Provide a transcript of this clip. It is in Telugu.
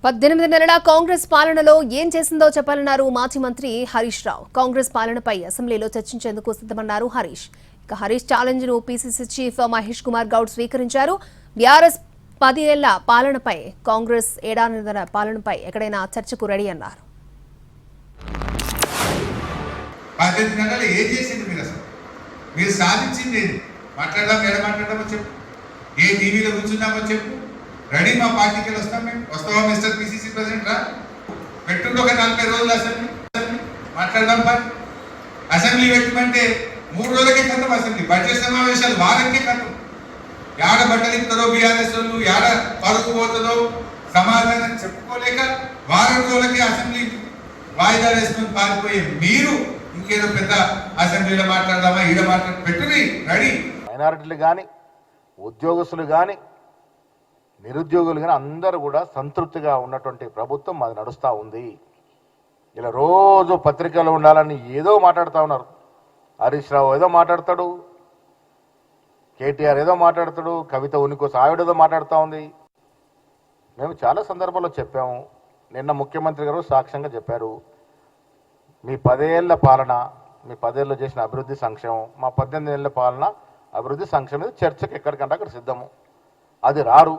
18 నెలల కాంగ్రెస్ పాలనలో ఏం చేసిందో చెప్పాలన్నారు మాజీ మంత్రి హరీష్ రావు. కాంగ్రెస్ పాలనపై అసెంబ్లీలో చర్చించేందుకు సిద్ధమన్నారు హరీష్. ఇక హరీష్ ఛాలెంజ్ ను పీసీసీ చీఫ్ మహేష్ కుమార్ గౌడ్ స్వీకరించారు. బీఆర్ఎస్ 10 ఏళ్ల పాలనపై, కాంగ్రెస్ 7 పాలనపై ఎక్కడైనా చర్చకు రెడీ అన్నారు. 18 నెలలు ఏం చేసింది మీరు సాధించింది మాట్లాడదామో చెప్పు, ఏ టీవీలో కూర్చున్నామో చెప్పు. రెడీ, మా పార్టీకి వస్తాం, మేము వస్తావా మిస్టర్ పిసిసి ప్రెసిడెంట్? రా, పెట్టుంటే ఒక 40 రోజులు అసెంబ్లీ మాట్లాడదాం. అసెంబ్లీ పెట్టమంటే 3 రోజులకే కథం. అసెంబ్లీ బడ్జెట్ సమావేశాలు వారానికే కథం. యాడ బట్టలిస్తారో బీఆర్ఎస్ వాళ్ళు, యాడ పరుగు పోతుందో సమాధానం చెప్పుకోలేక వారం రోజులకే అసెంబ్లీ వాయిదా వేసుకొని పారిపోయే మీరు ఇంకేదో పెద్ద అసెంబ్లీలో మాట్లాడదామా, ఈడ పెట్టుని రెడీ. మైనారిటీలు కానీ, ఉద్యోగస్తులు కానీ, నిరుద్యోగులు కానీ అందరూ కూడా సంతృప్తిగా ఉన్నటువంటి ప్రభుత్వం అది నడుస్తూ ఉంది. ఇలా రోజు పత్రికలు ఉండాలని ఏదో మాట్లాడుతూ ఉన్నారు. హరీష్ రావు ఏదో మాట్లాడతాడు, కేటీఆర్ ఏదో మాట్లాడతాడు, కవిత ఉనికోసం ఆవిడ ఏదో మాట్లాడుతూ ఉంది. మేము చాలా సందర్భాల్లో చెప్పాము. నిన్న ముఖ్యమంత్రి గారు సాక్ష్యంగా చెప్పారు, మీ 10 ఏళ్ల పాలన, మీ 10 ఏళ్ళు చేసిన అభివృద్ధి సంక్షేమం, మా 18 ఏళ్ల పాలన అభివృద్ధి సంక్షేమం చర్చకు ఎక్కడికంటే అక్కడ సిద్ధము. అది రారు.